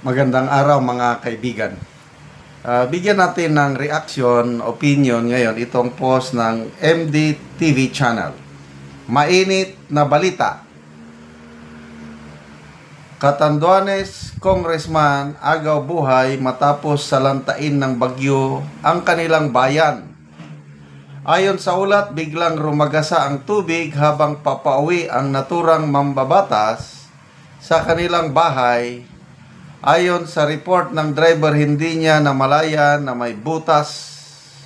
Magandang araw mga kaibigan. Bigyan natin ng reaction, opinion ngayon itong post ng MDTV channel. Mainit na balita. Catanduanes Congressman agaw buhay matapos salantain ng bagyo ang kanilang bayan. Ayon sa ulat, biglang rumagasa ang tubig habang papauwi ang naturang mambabatas sa kanilang bahay. Ayon sa report ng driver, hindi niya namalayan na may butas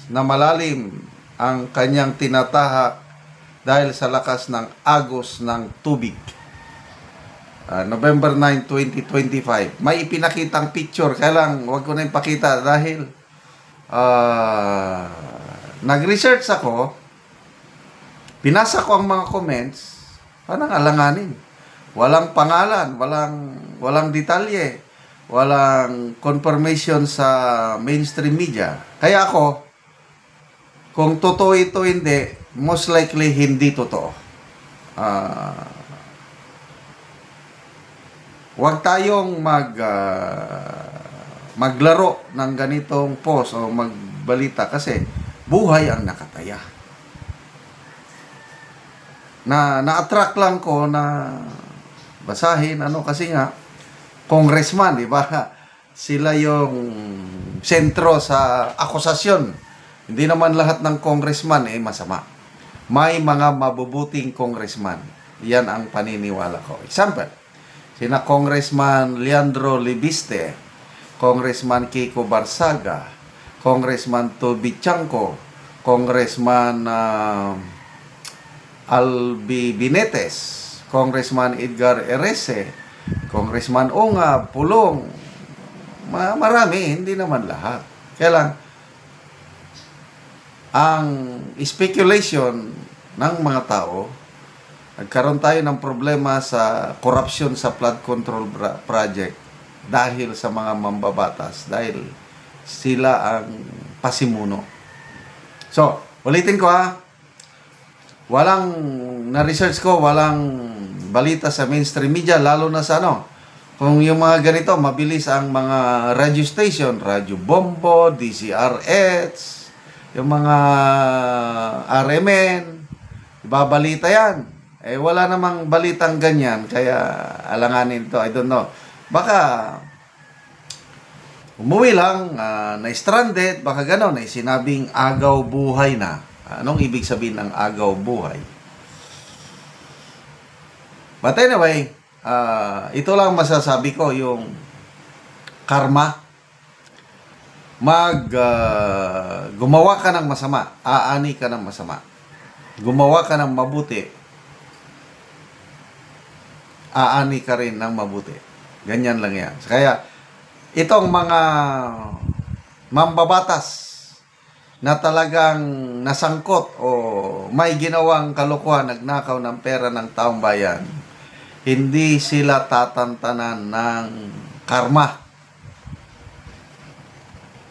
na malalim ang kanyang tinatahak dahil sa lakas ng agos ng tubig. November 9, 2025. May ipinakitang picture, kaya lang wag ko na ipakita dahil nag-research ako, pinasa ko ang mga comments, parang alanganin. Walang pangalan, walang detalye. Walang confirmation sa mainstream media. Kaya ako, kung totoo ito hindi, most likely hindi totoo. Huwag tayong maglaro ng ganitong post o magbalita kasi buhay ang nakataya. Na-attract lang ko na basahin kasi nga congressman, di ba? Sila yung sentro sa akusasyon. Hindi naman lahat ng congressman masama. May mga mabubuting congressman. Yan ang paniniwala ko. Example, sina Congressman Leandro Libiste, Congressman Kiko Barsaga, Congressman Toby Chanco, Congressman Albi Binetes, Congressman Edgar Erese, Congressman Onga, Pulong, marami, hindi naman lahat. Kaya lang, ang speculation ng mga tao, nagkaroon tayo ng problema sa corruption sa flood control project dahil sa mga mambabatas, dahil sila ang pasimuno. So, ulitin ko walang na-research ko, walang balita sa mainstream media, lalo na sa kung yung mga ganito, mabilis ang mga radio station, Radyo Bombo, DCRH, yung mga RMN, ibabalita yan. Wala namang balitang ganyan, kaya alanganin to, I don't know. Baka umuwi lang, na-stranded, baka gano'n, sinabing agaw buhay na. Anong ibig sabihin ng agaw buhay? But anyway, ito lang masasabi ko, yung karma. Gumawa ka ng masama, aani ka ng masama. Gumawa ka ng mabuti, aani ka rin ng mabuti. Ganyan lang yan. Kaya, itong mga mambabatas na talagang nasangkot o may ginawang kalokohan, nagnakaw ng pera ng taong bayan, hindi sila tatantanan ng karma.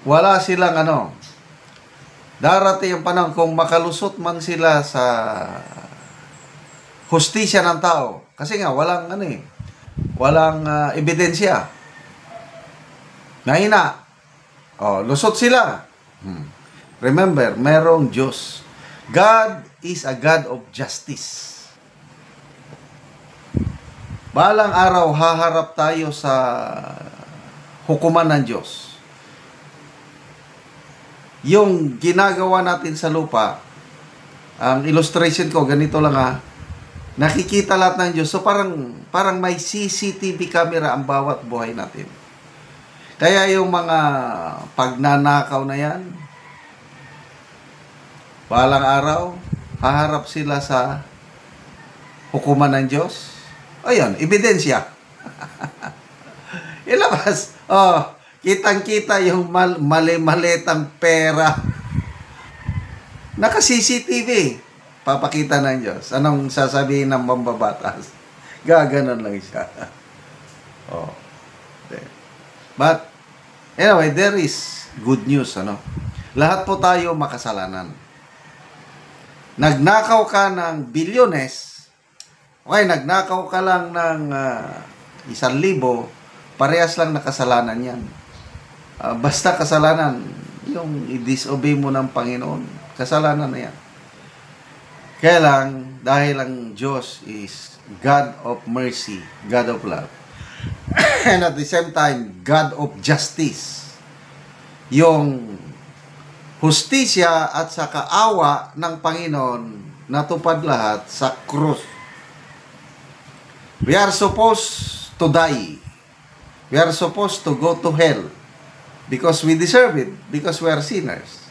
Wala silang darating ang panahon kung makalusot man sila sa hustisya ng tao. Kasi nga walang walang ebidensya. Nahina. Lusot sila. Remember, merong Diyos. God is a God of justice. Balang araw, haharap tayo sa hukuman ng Diyos. Yung ginagawa natin sa lupa, ang illustration ko, ganito lang nakikita lahat ng Diyos. So parang may CCTV camera ang bawat buhay natin. Kaya yung mga pagnanakaw na yan, balang araw, haharap sila sa hukuman ng Diyos. Ayun, ebidensya. Ilabas. Kitang-kita yung mali-malitang pera. Naka-CCTV. Papakita ng Diyos. Anong sasabihin ng mambabatas? Gaganon lang siya. But, anyway, there is good news. Lahat po tayo makasalanan. Nagnakaw ka ng bilyones, okay, nagnakaw ka lang ng 1,000, parehas lang na kasalanan yan. Basta kasalanan, yung i-disobey mo ng Panginoon, kasalanan na yan. Kaya lang, dahil ang Diyos is God of mercy, God of love, and at the same time, God of justice, yung hustisya at sa kaawa ng Panginoon natupad lahat sa krus. We are supposed to die. We are supposed to go to hell because we deserve it, because we are sinners.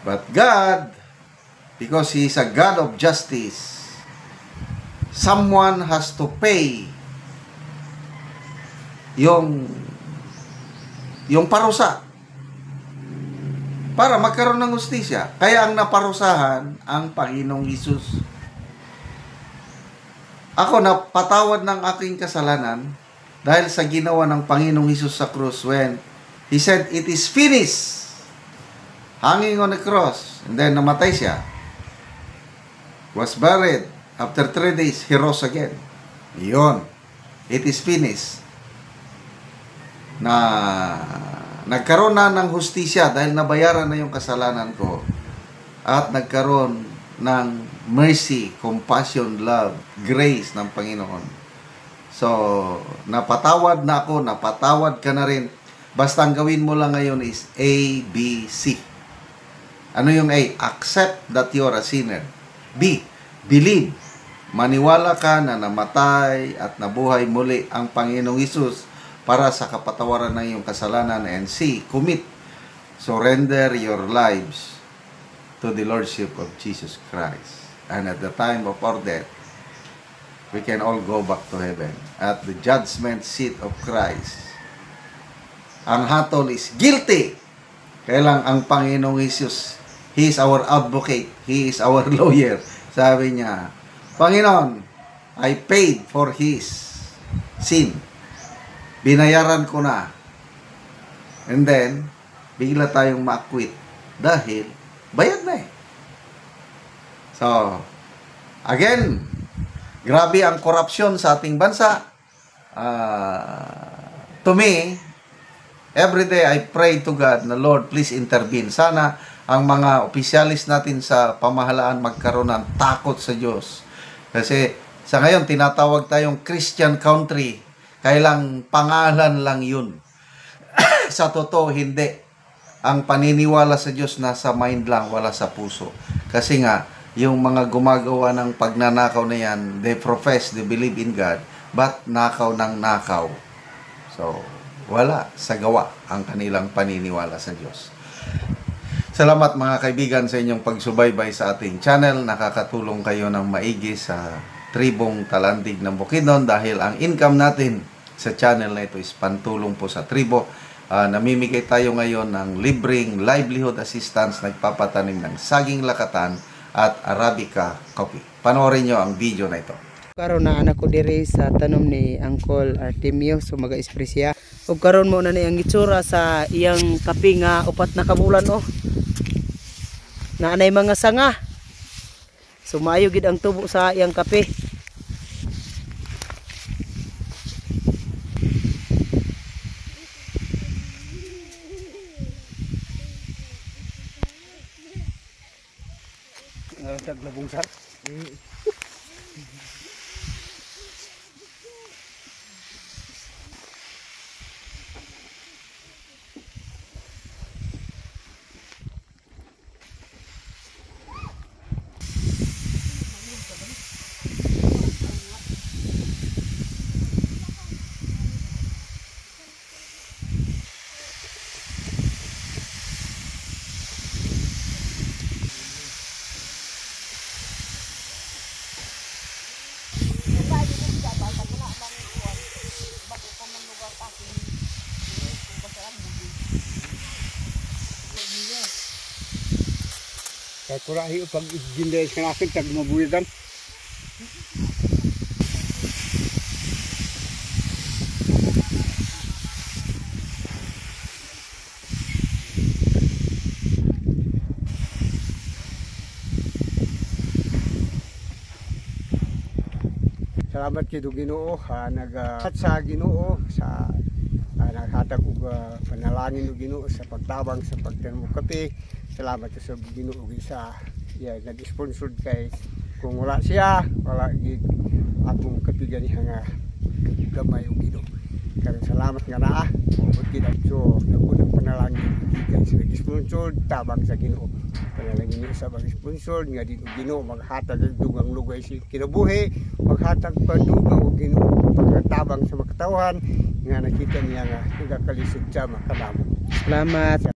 But God, because He is a God of justice, someone has to pay yung parusa para magkaroon ng hustisya. Kaya ang naparusahan ang Panginoong Hesus. Ako napatawad ng aking kasalanan dahil sa ginawa ng Panginoong Hesus sa krus when He said, "It is finished." Hanging on the cross. And then namatay siya. Was buried. After 3 days, He rose again. Yun. It is finished. Na nagkaroon na ng hustisya dahil nabayaran na yung kasalanan ko. At nagkaroon ng mercy, compassion, love, grace ng Panginoon. So, napatawad na ako, napatawad ka na rin. Basta ang gawin mo lang ngayon is A, B, C. Ano yung A? Accept that you are a sinner. B, believe. Maniwala ka na namatay at nabuhay muli ang Panginoong Hesus para sa kapatawaran ng iyong kasalanan. And C, commit. Surrender your lives to the Lordship of Jesus Christ. And at the time of our death, we can all go back to heaven. At the judgment seat of Christ, ang hatol is guilty. Kaya lang ang Panginoong Hesus, He is our advocate. He is our lawyer. Sabi niya, Panginoon, I paid for His sin. Binayaran ko na. And then, bigla tayong ma-acquit. Dahil, bayad na eh. So, again, grabe ang korupsyon sa ating bansa. To me, every day I pray to God na Lord, please intervene. Sana ang mga opisyalis natin sa pamahalaan magkaroon ng takot sa Diyos. Kasi sa ngayon, tinatawag tayong Christian country. Kailang pangalan lang yun. Sa totoo, hindi. Ang paniniwala sa Diyos nasa mind lang, wala sa puso. Kasi nga, yung mga gumagawa ng pagnanakaw na yan, they profess, they believe in God, but nakaw ng nakaw. So, wala sa gawa ang kanilang paniniwala sa Diyos. Salamat mga kaibigan sa inyong pagsubaybay sa ating channel. Nakakatulong kayo ng maigi sa tribong Talandig ng Bukidnon dahil ang income natin sa channel na ito is pantulong po sa tribo. Namimigay tayo ngayon ng libreng livelihood assistance, nagpapatanim ng saging lakatan at Arabica coffee. Panoorin nyo ang video na ito. Karon na anak ko diri sa tanom ni Uncle Artemio, so maga-espresya. Ug karon mo na ni ang itsura sa iyang kape nga upat na kabulan oh. Naanay mga sanga. So maayo gid ang tubo sa iyang kape. Taglabong sar. Kaya kurahi pag ginday sa akin tag mabuyadan. Salamat kay Ginoo nag sa Ginoo sa panalangin og Ginoo sa pagtabang sa pagtanom og kape. Salamat sa Ginoo sa nag-sponsor kay kung wala siya wala gid akong kapiganihan nga gamay og Ginoo. Karong salamat nga naa ug so nagpunang panalangin kay sa nag-sponsor tabang sa Ginoo. Panalangin niyo sa mag-sponsor nga di Ginoo maghatag og dugang lugay si kinabuhi, maghatag pa dugang og Ginoo pagtabang sa makatawan nga nakita niya nga nagakalisod siya makanamo. Salamat.